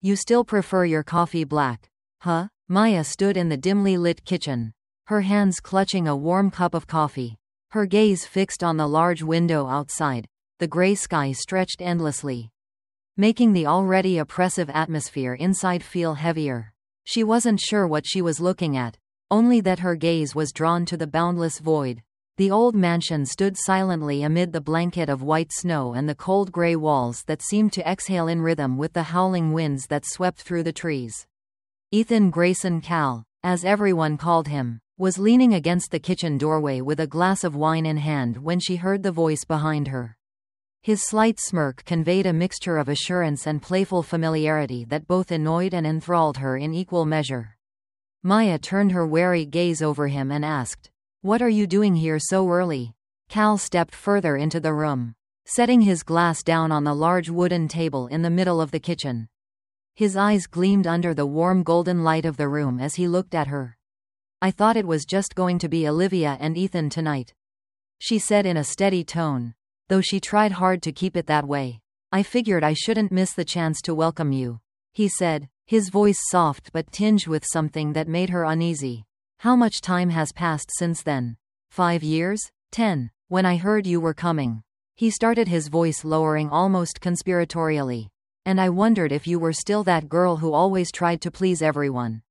You still prefer your coffee black? Huh? Maya stood in the dimly lit kitchen, her hands clutching a warm cup of coffee, her gaze fixed on the large window outside. The gray sky stretched endlessly, making the already oppressive atmosphere inside feel heavier. She wasn't sure what she was looking at, only that her gaze was drawn to the boundless void. The old mansion stood silently amid the blanket of white snow and the cold gray walls that seemed to exhale in rhythm with the howling winds that swept through the trees. Ethan Grayson Cal, as everyone called him, was leaning against the kitchen doorway with a glass of wine in hand when she heard the voice behind her. His slight smirk conveyed a mixture of assurance and playful familiarity that both annoyed and enthralled her in equal measure. Maya turned her wary gaze over him and asked, "What are you doing here so early?" Cal stepped further into the room, setting his glass down on the large wooden table in the middle of the kitchen. His eyes gleamed under the warm golden light of the room as he looked at her. "I thought it was just going to be Olivia and Ethan tonight," she said in a steady tone, though she tried hard to keep it that way. "I figured I shouldn't miss the chance to welcome you," he said, his voice soft but tinged with something that made her uneasy. "How much time has passed since then? 5 years? 10? When I heard you were coming," he started, his voice lowering almost conspiratorially, "and I wondered if you were still that girl who always tried to please everyone."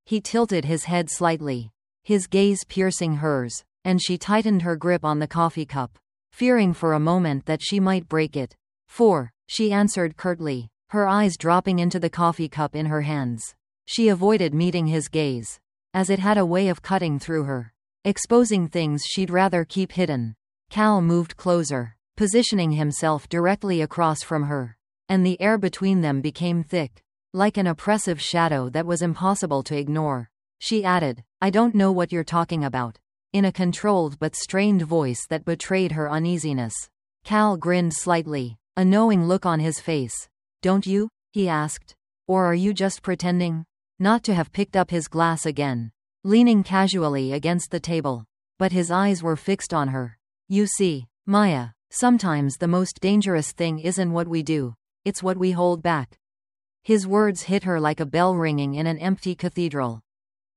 He tilted his head slightly, his gaze piercing hers, and she tightened her grip on the coffee cup, fearing for a moment that she might break it. "4," she answered curtly, her eyes dropping into the coffee cup in her hands. She avoided meeting his gaze, as it had a way of cutting through her, exposing things she'd rather keep hidden. Cal moved closer, positioning himself directly across from her, and the air between them became thick, like an oppressive shadow that was impossible to ignore. She added, "I don't know what you're talking about," in a controlled but strained voice that betrayed her uneasiness. Cal grinned slightly, a knowing look on his face. "Don't you?" he asked. "Or are you just pretending?" Not to have picked up his glass again, leaning casually against the table, but his eyes were fixed on her. "You see, Maya, sometimes the most dangerous thing isn't what we do, it's what we hold back." His words hit her like a bell ringing in an empty cathedral,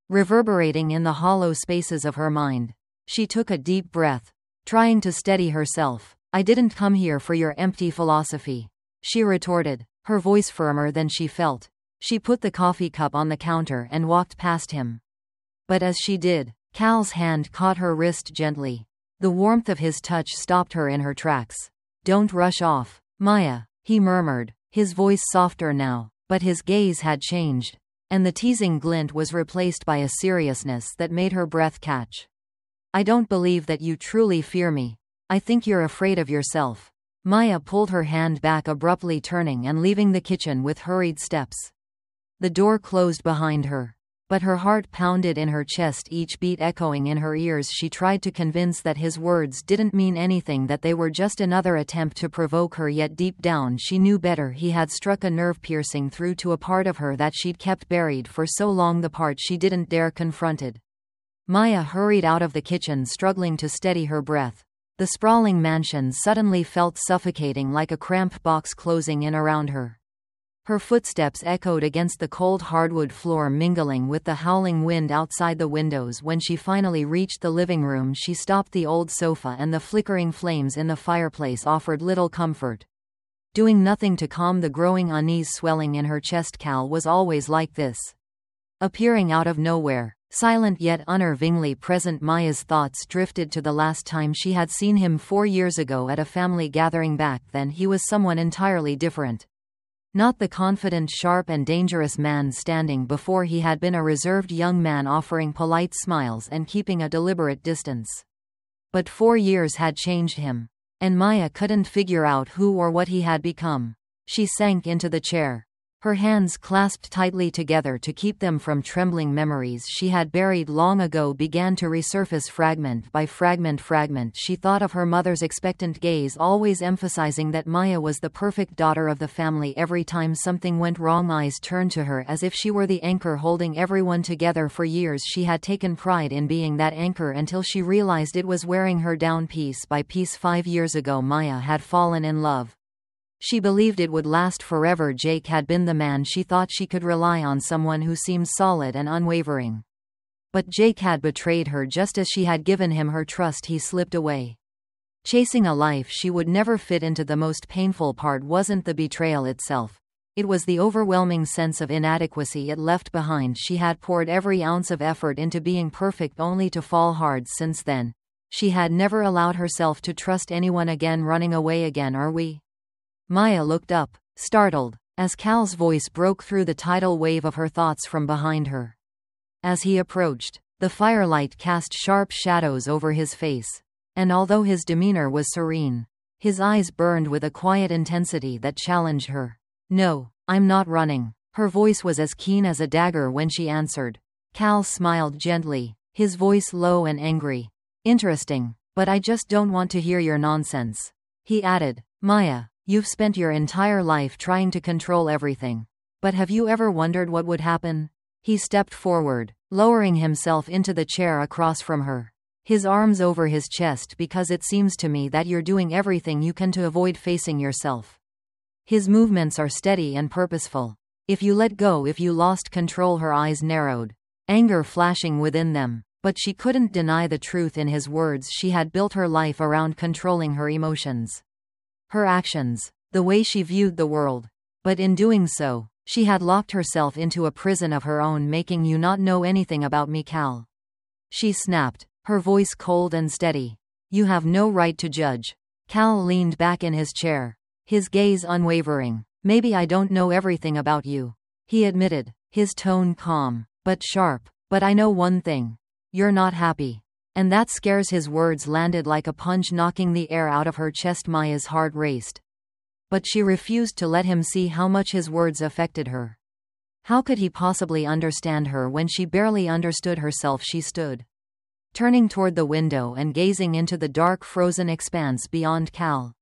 reverberating in the hollow spaces of her mind. She took a deep breath, trying to steady herself. "I didn't come here for your empty philosophy," she retorted, her voice firmer than she felt. She put the coffee cup on the counter and walked past him. But as she did, Cal's hand caught her wrist gently. The warmth of his touch stopped her in her tracks. "Don't rush off, Maya," he murmured, his voice softer now, but his gaze had changed, and the teasing glint was replaced by a seriousness that made her breath catch. "I don't believe that you truly fear me. I think you're afraid of yourself." Maya pulled her hand back, abruptly turning and leaving the kitchen with hurried steps. The door closed behind her, but her heart pounded in her chest, each beat echoing in her ears. She tried to convince that his words didn't mean anything, that they were just another attempt to provoke her, yet deep down she knew better. He had struck a nerve piercing through to a part of her that she'd kept buried for so long, the part she didn't dare confront it. Maya hurried out of the kitchen, struggling to steady her breath. The sprawling mansion suddenly felt suffocating, like a cramped box closing in around her. Her footsteps echoed against the cold hardwood floor, mingling with the howling wind outside the windows. When she finally reached the living room, she stopped. The old sofa and the flickering flames in the fireplace offered little comfort, doing nothing to calm the growing unease swelling in her chest. Cal was always like this, appearing out of nowhere, silent yet unnervingly present. Maya's thoughts drifted to the last time she had seen him 4 years ago at a family gathering. Back then he was someone entirely different. Not the confident, sharp and dangerous man standing before. He had been a reserved young man, offering polite smiles and keeping a deliberate distance. But 4 years had changed him, and Maya couldn't figure out who or what he had become. She sank into the chair, her hands clasped tightly together to keep them from trembling. Memories she had buried long ago began to resurface, fragment by fragment. She thought of her mother's expectant gaze, always emphasizing that Maya was the perfect daughter of the family. Every time something went wrong, eyes turned to her as if she were the anchor holding everyone together. For years she had taken pride in being that anchor, until she realized it was wearing her down piece by piece. 5 years ago Maya had fallen in love. She believed it would last forever. Jake had been the man she thought she could rely on, someone who seemed solid and unwavering. But Jake had betrayed her just as she had given him her trust. He slipped away, chasing a life she would never fit into. The most painful part wasn't the betrayal itself. It was the overwhelming sense of inadequacy it left behind. She had poured every ounce of effort into being perfect only to fall hard. Since then, she had never allowed herself to trust anyone again. Running away again, are we? Maya looked up, startled, as Cal's voice broke through the tidal wave of her thoughts from behind her. As he approached, the firelight cast sharp shadows over his face, and although his demeanor was serene, his eyes burned with a quiet intensity that challenged her. No, I'm not running. Her voice was as keen as a dagger when she answered. Cal smiled gently, his voice low and angry. Interesting, but I just don't want to hear your nonsense. He added, Maya, you've spent your entire life trying to control everything. But have you ever wondered what would happen? He stepped forward, lowering himself into the chair across from her, his arms over his chest. Because it seems to me that you're doing everything you can to avoid facing yourself. His movements are steady and purposeful. If you let go, if you lost control. Her eyes narrowed, anger flashing within them, but she couldn't deny the truth in his words. She had built her life around controlling her emotions, her actions, the way she viewed the world. But in doing so, she had locked herself into a prison of her own. Making you not know anything about me, Cal, she snapped, her voice cold and steady. You have no right to judge. Cal leaned back in his chair, his gaze unwavering. Maybe I don't know everything about you, he admitted, his tone calm, but sharp. But I know one thing. You're not happy. And that scares. His words landed like a punch, knocking the air out of her chest. Maya's heart raced, but she refused to let him see how much his words affected her. How could he possibly understand her when she barely understood herself? She stood, turning toward the window and gazing into the dark, frozen expanse beyond. Cal,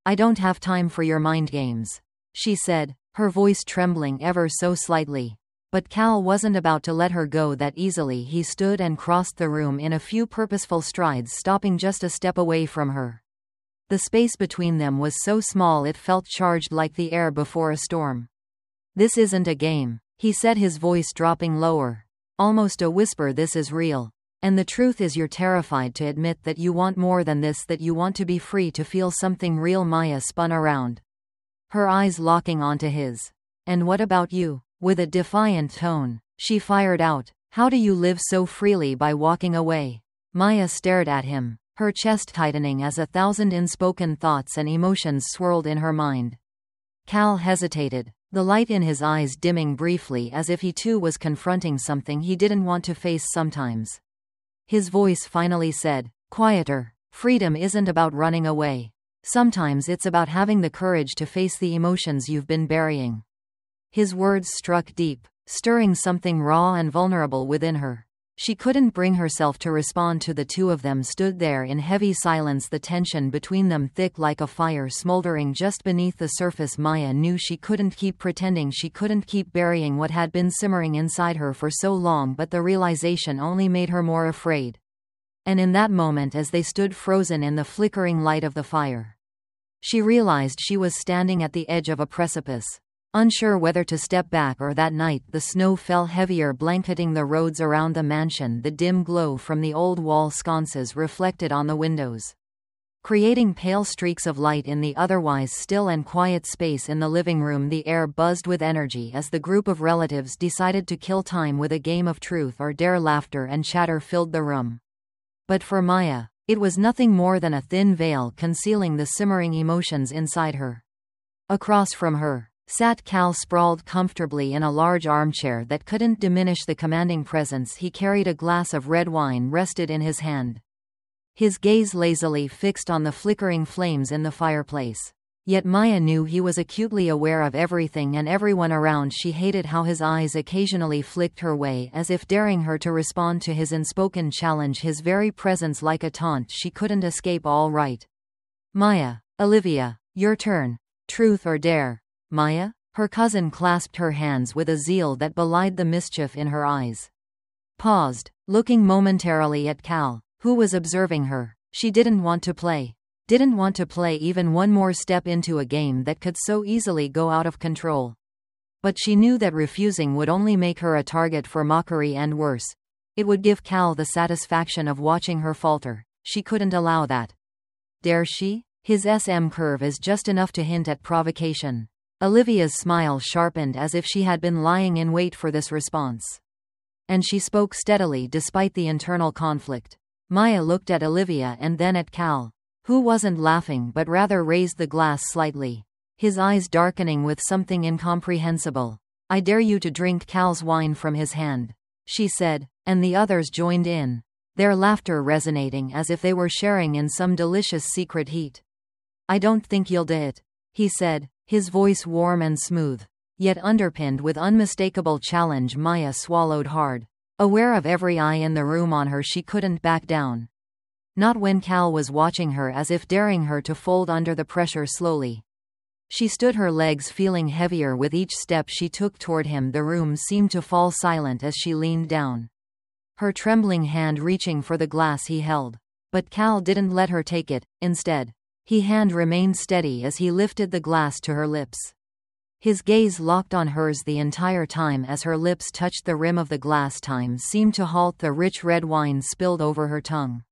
I don't have time for your mind games, she said, her voice trembling ever so slightly. But Cal wasn't about to let her go that easily. He stood and crossed the room in a few purposeful strides, stopping just a step away from her. The space between them was so small it felt charged, like the air before a storm. This isn't a game, he said, his voice dropping lower, almost a whisper. This is real. And the truth is, you're terrified to admit that you want more than this, that you want to be free, to feel something real. Maya spun around, her eyes locking onto his. And what about you? With a defiant tone, she fired out. How do you live so freely by walking away? Maya stared at him, her chest tightening as 1,000 unspoken thoughts and emotions swirled in her mind. Cal hesitated, the light in his eyes dimming briefly, as if he too was confronting something he didn't want to face. Sometimes, his voice finally said, quieter, freedom isn't about running away. Sometimes it's about having the courage to face the emotions you've been burying. His words struck deep, stirring something raw and vulnerable within her. She couldn't bring herself to respond. To the two of them stood there in heavy silence, the tension between them thick like a fire smoldering just beneath the surface. Maya knew she couldn't keep pretending, she couldn't keep burying what had been simmering inside her for so long, but the realization only made her more afraid. And in that moment, as they stood frozen in the flickering light of the fire, she realized she was standing at the edge of a precipice, unsure whether to step back or. That night the snow fell heavier, blanketing the roads around the mansion. The dim glow from the old wall sconces reflected on the windows, creating pale streaks of light in the otherwise still and quiet space in the living room. The air buzzed with energy as the group of relatives decided to kill time with a game of truth or dare. Laughter and chatter filled the room. But for Maya, it was nothing more than a thin veil concealing the simmering emotions inside her. Across from her sat Cal, sprawled comfortably in a large armchair that couldn't diminish the commanding presence he carried. A glass of red wine rested in his hand, his gaze lazily fixed on the flickering flames in the fireplace. Yet Maya knew he was acutely aware of everything and everyone around. She hated how his eyes occasionally flicked her way, as if daring her to respond to his unspoken challenge, his very presence like a taunt she couldn't escape. All right, Maya, Olivia, your turn. Truth or dare? Maya? Her cousin clasped her hands with a zeal that belied the mischief in her eyes. Paused, looking momentarily at Cal, who was observing her. She didn't want to play. Didn't want to play even one more step into a game that could so easily go out of control. But she knew that refusing would only make her a target for mockery and worse. It would give Cal the satisfaction of watching her falter. She couldn't allow that. Dare she? His SM curve is just enough to hint at provocation. Olivia's smile sharpened as if she had been lying in wait for this response. And she spoke steadily despite the internal conflict. Maya looked at Olivia and then at Cal, who wasn't laughing but rather raised the glass slightly, his eyes darkening with something incomprehensible. I dare you to drink Cal's wine from his hand, she said, and the others joined in, their laughter resonating as if they were sharing in some delicious secret heat. I don't think you'll do it, he said, his voice warm and smooth, yet underpinned with unmistakable challenge. Maya swallowed hard. Aware of every eye in the room on her, she couldn't back down. Not when Cal was watching her, as if daring her to fold under the pressure slowly. She stood, her legs feeling heavier with each step she took toward him. The room seemed to fall silent as she leaned down, her trembling hand reaching for the glass he held. But Cal didn't let her take it. Instead, his hand remained steady as he lifted the glass to her lips. His gaze locked on hers the entire time as her lips touched the rim of the glass. Time seemed to halt. The rich red wine spilled over her tongue.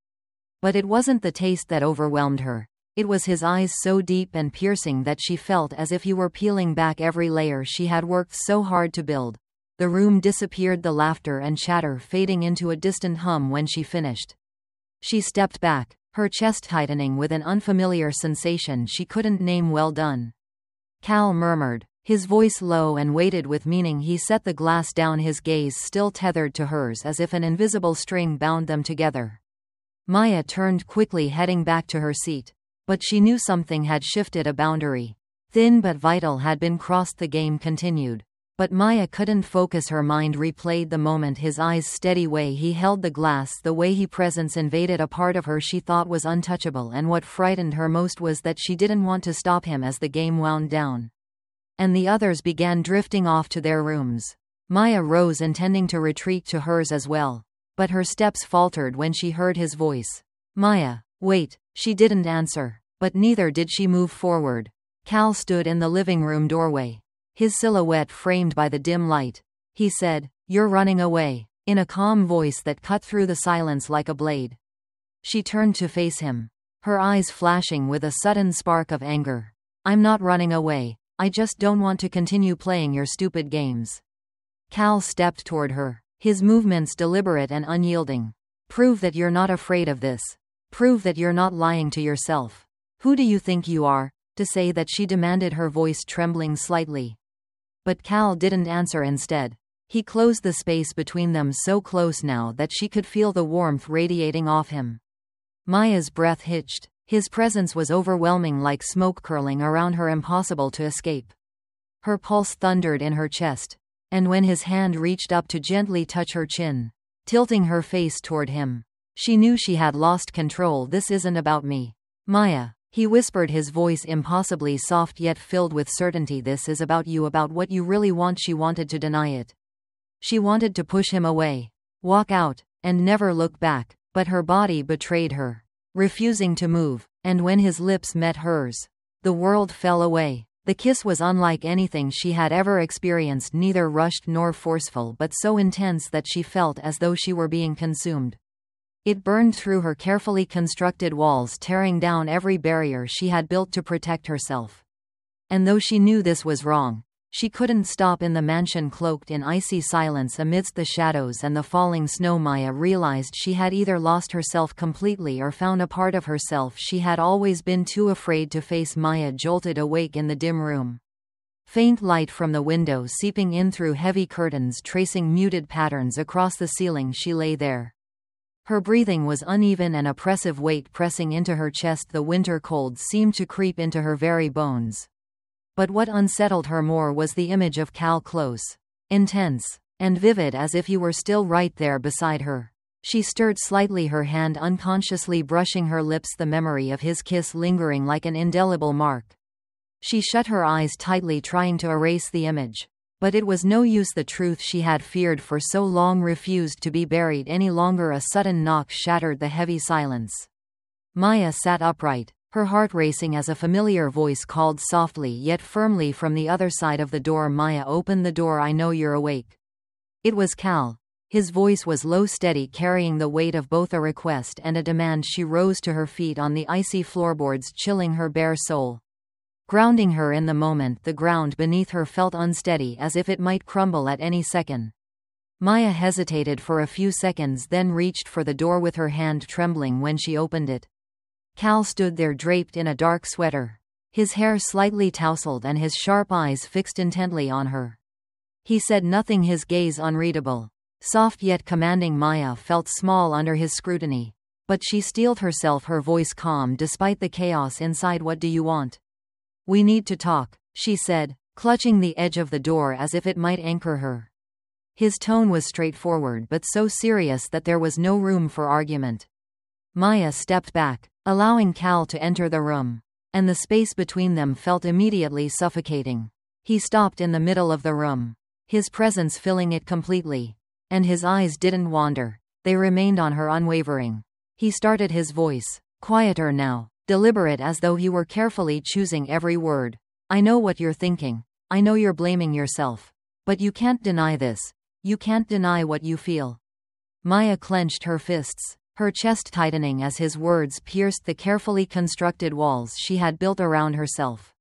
But it wasn't the taste that overwhelmed her. It was his eyes, so deep and piercing that she felt as if he were peeling back every layer she had worked so hard to build. The room disappeared, the laughter and chatter fading into a distant hum when she finished. She stepped back, her chest tightening with an unfamiliar sensation she couldn't name. Well done, Cal murmured, his voice low and weighted with meaning. He set the glass down, his gaze still tethered to hers as if an invisible string bound them together. Maya turned quickly, heading back to her seat. But she knew something had shifted. A boundary, thin but vital, had been crossed. The game continued. But Maya couldn't focus. Her mind replayed the moment, his eyes steady way he held the glass, the way his presence invaded a part of her she thought was untouchable. And what frightened her most was that she didn't want to stop him as the game wound down and the others began drifting off to their rooms. Maya rose, intending to retreat to hers as well. But her steps faltered when she heard his voice. Maya, wait. She didn't answer, but neither did she move forward. Cal stood in the living room doorway, his silhouette framed by the dim light. He said, "You're running away," in a calm voice that cut through the silence like a blade. She turned to face him, her eyes flashing with a sudden spark of anger. "I'm not running away. I just don't want to continue playing your stupid games." Cal stepped toward her, his movements deliberate and unyielding. "Prove that you're not afraid of this. Prove that you're not lying to yourself. Who do you think you are, to say that?" she demanded, her voice trembling slightly. But Cal didn't answer. Instead, he closed the space between them, so close now that she could feel the warmth radiating off him. Maya's breath hitched. His presence was overwhelming, like smoke curling around her, impossible to escape. Her pulse thundered in her chest, and when his hand reached up to gently touch her chin, tilting her face toward him, she knew she had lost control. "This isn't about me, Maya," he whispered, his voice impossibly soft yet filled with certainty. "This is about you, about what you really want." She wanted to deny it. She wanted to push him away, walk out, and never look back, but her body betrayed her, refusing to move. And when his lips met hers, the world fell away. The kiss was unlike anything she had ever experienced, neither rushed nor forceful, but so intense that she felt as though she were being consumed. It burned through her carefully constructed walls, tearing down every barrier she had built to protect herself. And though she knew this was wrong, she couldn't stop. In the mansion, cloaked in icy silence amidst the shadows and the falling snow, Maya realized she had either lost herself completely or found a part of herself she had always been too afraid to face. Maya jolted awake in the dim room. Faint light from the window seeping in through heavy curtains, tracing muted patterns across the ceiling. She lay there. Her breathing was uneven, an oppressive weight pressing into her chest. The winter cold seemed to creep into her very bones. But what unsettled her more was the image of Cal, close, intense, and vivid, as if he were still right there beside her. She stirred slightly, her hand unconsciously brushing her lips, the memory of his kiss lingering like an indelible mark. She shut her eyes tightly, trying to erase the image. But it was no use. The truth she had feared for so long refused to be buried any longer. A sudden knock shattered the heavy silence. Maya sat upright, her heart racing as a familiar voice called softly yet firmly from the other side of the door. Maya, open the door, I know you're awake. It was Cal. His voice was low, steady, carrying the weight of both a request and a demand. She rose to her feet on the icy floorboards, chilling her bare soul. Grounding her in the moment, the ground beneath her felt unsteady, as if it might crumble at any second. Maya hesitated for a few seconds, then reached for the door with her hand trembling when she opened it. Cal stood there draped in a dark sweater, his hair slightly tousled and his sharp eyes fixed intently on her. He said nothing, his gaze unreadable. Soft yet commanding. Maya felt small under his scrutiny. But she steeled herself, her voice calm despite the chaos inside. What do you want? We need to talk, she said, clutching the edge of the door as if it might anchor her. His tone was straightforward but so serious that there was no room for argument. Maya stepped back, allowing Cal to enter the room. And the space between them felt immediately suffocating. He stopped in the middle of the room, his presence filling it completely. And his eyes didn't wander. They remained on her unwavering. He started, his voice quieter now, deliberate, as though he were carefully choosing every word. I know what you're thinking. I know you're blaming yourself. But you can't deny this. You can't deny what you feel. Maya clenched her fists, her chest tightening as his words pierced the carefully constructed walls she had built around herself.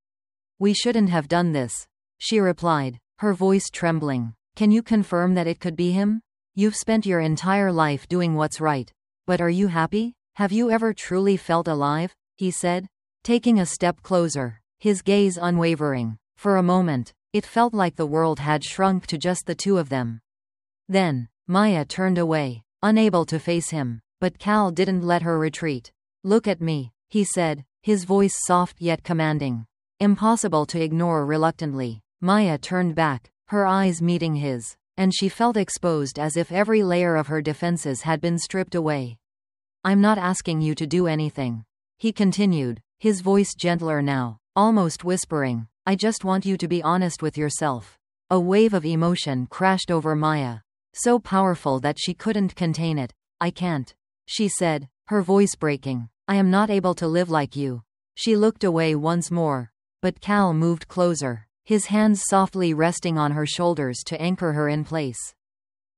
We shouldn't have done this, she replied, her voice trembling. Can you confirm that it could be him? You've spent your entire life doing what's right. But are you happy? Have you ever truly felt alive? He said, taking a step closer, his gaze unwavering. For a moment, it felt like the world had shrunk to just the two of them. Then, Maya turned away, unable to face him. But Cal didn't let her retreat. Look at me, he said, his voice soft yet commanding. Impossible to ignore. Reluctantly, Maya turned back, her eyes meeting his, and she felt exposed, as if every layer of her defenses had been stripped away. I'm not asking you to do anything, he continued, his voice gentler now, almost whispering. I just want you to be honest with yourself. A wave of emotion crashed over Maya, so powerful that she couldn't contain it. I can't, she said, her voice breaking. I am not able to live like you. She looked away once more, but Cal moved closer, his hands softly resting on her shoulders to anchor her in place.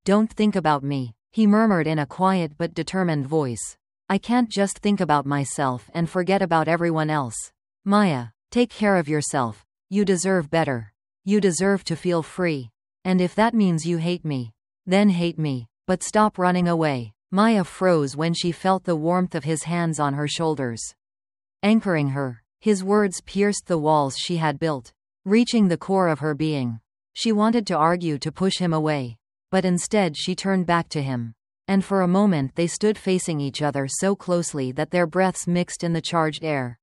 Don't think about me, he murmured in a quiet but determined voice. I can't just think about myself and forget about everyone else. Maya, take care of yourself. You deserve better. You deserve to feel free. And if that means you hate me, then hate me, but stop running away. Maya froze when she felt the warmth of his hands on her shoulders, anchoring her. His words pierced the walls she had built, reaching the core of her being. She wanted to argue, to push him away, but instead she turned back to him. And for a moment they stood facing each other so closely that their breaths mixed in the charged air.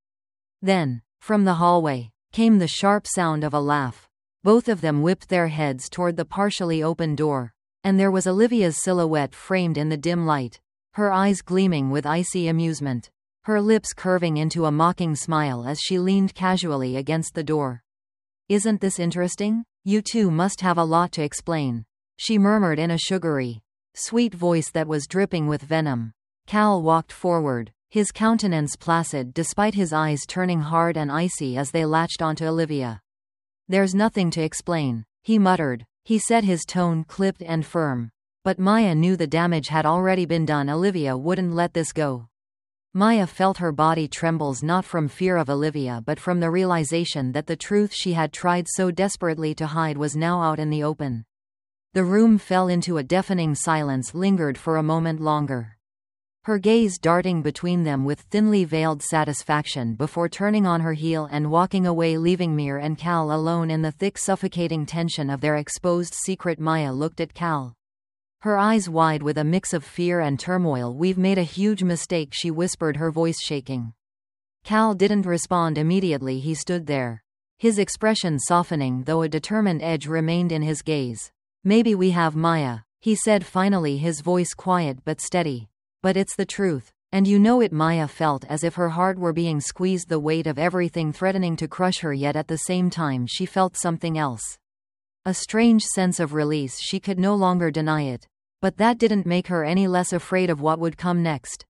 Then, from the hallway, came the sharp sound of a laugh. Both of them whipped their heads toward the partially open door. And there was Olivia's silhouette framed in the dim light, her eyes gleaming with icy amusement, her lips curving into a mocking smile as she leaned casually against the door. Isn't this interesting? You two must have a lot to explain, she murmured in a sugary, sweet voice that was dripping with venom. Cal walked forward, his countenance placid despite his eyes turning hard and icy as they latched onto Olivia. There's nothing to explain, he muttered. He said, his tone clipped and firm. But Maya knew the damage had already been done. Olivia wouldn't let this go. Maya felt her body trembles, not from fear of Olivia but from the realization that the truth she had tried so desperately to hide was now out in the open. The room fell into a deafening silence, lingered for a moment longer, her gaze darting between them with thinly veiled satisfaction before turning on her heel and walking away, leaving Mir and Cal alone in the thick, suffocating tension of their exposed secret. Maya looked at Cal, her eyes wide with a mix of fear and turmoil. We've made a huge mistake, she whispered, her voice shaking. Cal didn't respond immediately. He stood there, his expression softening, though a determined edge remained in his gaze. Maybe we have, Maya, he said finally, his voice quiet but steady. But it's the truth. And you know it. Maya felt as if her heart were being squeezed, the weight of everything threatening to crush her, yet at the same time she felt something else. A strange sense of release. She could no longer deny it. But that didn't make her any less afraid of what would come next.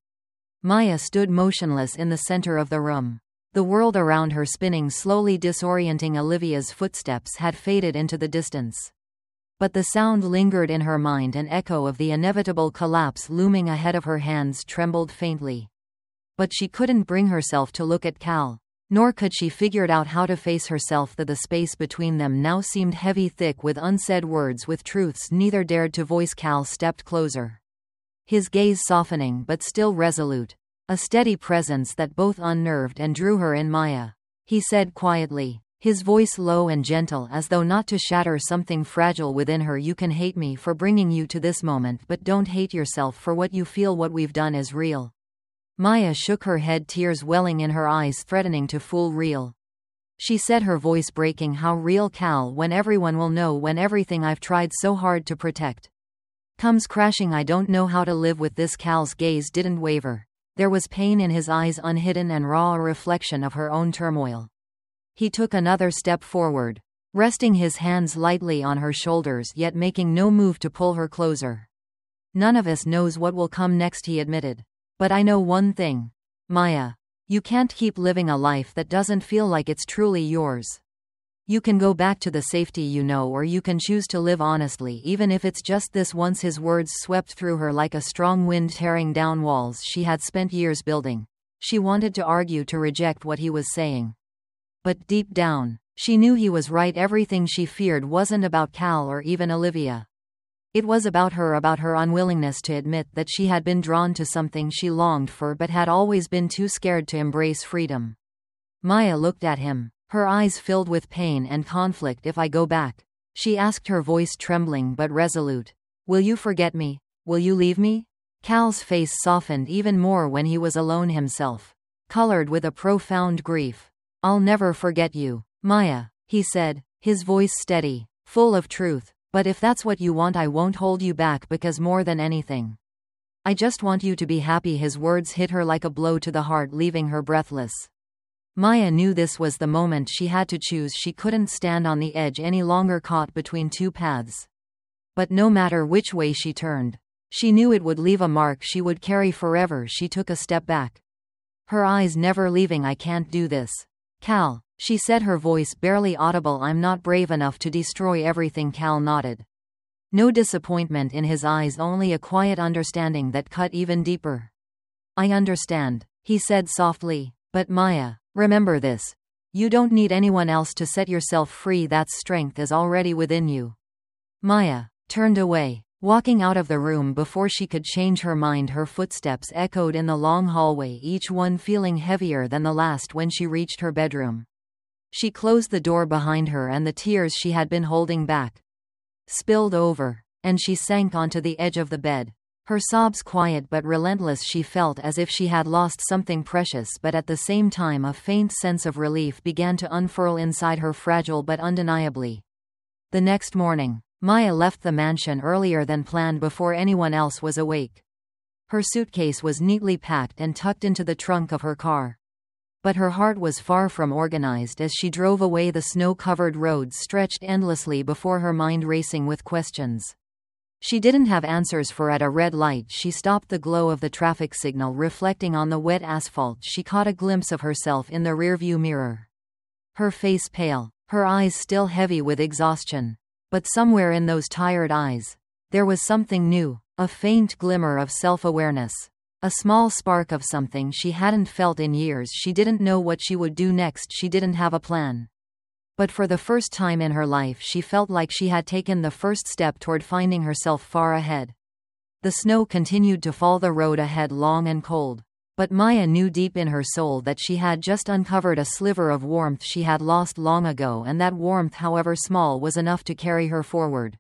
Maya stood motionless in the center of the room, The world around her spinning slowly, disorienting. Olivia's footsteps had faded into the distance. But the sound lingered in her mind, an echo of the inevitable collapse looming ahead of her. Hands trembled faintly. But she couldn't bring herself to look at Cal. Nor could she figure out how to face herself. The space between them now seemed heavy, thick with unsaid words, with truths neither dared to voice. Cal stepped closer. His gaze softening but still resolute. A steady presence that both unnerved and drew her in. Maya, he said quietly, his voice low and gentle, as though not to shatter something fragile within her. You can hate me for bringing you to this moment, but don't hate yourself for what you feel. What we've done is real. Maya shook her head, tears welling in her eyes, threatening to fool. Real? She said, her voice breaking. How real, Cal? When everyone will know, when everything I've tried so hard to protect comes crashing. I don't know how to live with this. Cal's gaze didn't waver. There was pain in his eyes, unhidden and raw, a reflection of her own turmoil. He took another step forward, resting his hands lightly on her shoulders, yet making no move to pull her closer. None of us knows what will come next, he admitted. But I know one thing. Maya, you can't keep living a life that doesn't feel like it's truly yours. You can go back to the safety you know, or you can choose to live honestly, even if it's just this once. His words swept through her like a strong wind, tearing down walls she had spent years building. She wanted to argue, to reject what he was saying. But deep down, she knew he was right. Everything she feared wasn't about Cal or even Olivia. It was about her unwillingness to admit that she had been drawn to something she longed for but had always been too scared to embrace. Freedom. Maya looked at him, her eyes filled with pain and conflict. If I go back, she asked, her voice trembling but resolute, will you forget me? Will you leave me? Cal's face softened even more when he was alone, himself colored with a profound grief. I'll never forget you, Maya, he said, his voice steady, full of truth. But if that's what you want, I won't hold you back, because more than anything, I just want you to be happy. His words hit her like a blow to the heart, leaving her breathless. Maya knew this was the moment she had to choose. She couldn't stand on the edge any longer, caught between two paths. But no matter which way she turned, she knew it would leave a mark she would carry forever. She took a step back, her eyes never leaving. I can't do this, Cal, she said, her voice barely audible. I'm not brave enough to destroy everything. Cal nodded. No disappointment in his eyes, only a quiet understanding that cut even deeper. I understand, he said softly. But Maya, remember this. You don't need anyone else to set yourself free. That strength is already within you. Maya turned away, walking out of the room before she could change her mind. Her footsteps echoed in the long hallway, each one feeling heavier than the last. When she reached her bedroom, she closed the door behind her, and the tears she had been holding back spilled over, and she sank onto the edge of the bed. Her sobs quiet but relentless. She felt as if she had lost something precious, but at the same time a faint sense of relief began to unfurl inside her, fragile but undeniably. The next morning, Maya left the mansion earlier than planned, before anyone else was awake. Her suitcase was neatly packed and tucked into the trunk of her car. But her heart was far from organized as she drove away. The snow-covered roads stretched endlessly before her, mind racing with questions she didn't have answers for. At a red light, she stopped. The glow of the traffic signal reflecting on the wet asphalt, she caught a glimpse of herself in the rearview mirror. Her face pale, her eyes still heavy with exhaustion. But somewhere in those tired eyes, there was something new, a faint glimmer of self-awareness. A small spark of something she hadn't felt in years. She didn't know what she would do next. She didn't have a plan. But for the first time in her life, she felt like she had taken the first step toward finding herself far ahead. The snow continued to fall, the road ahead long and cold. But Maya knew deep in her soul that she had just uncovered a sliver of warmth she had lost long ago, and that warmth, however small, was enough to carry her forward.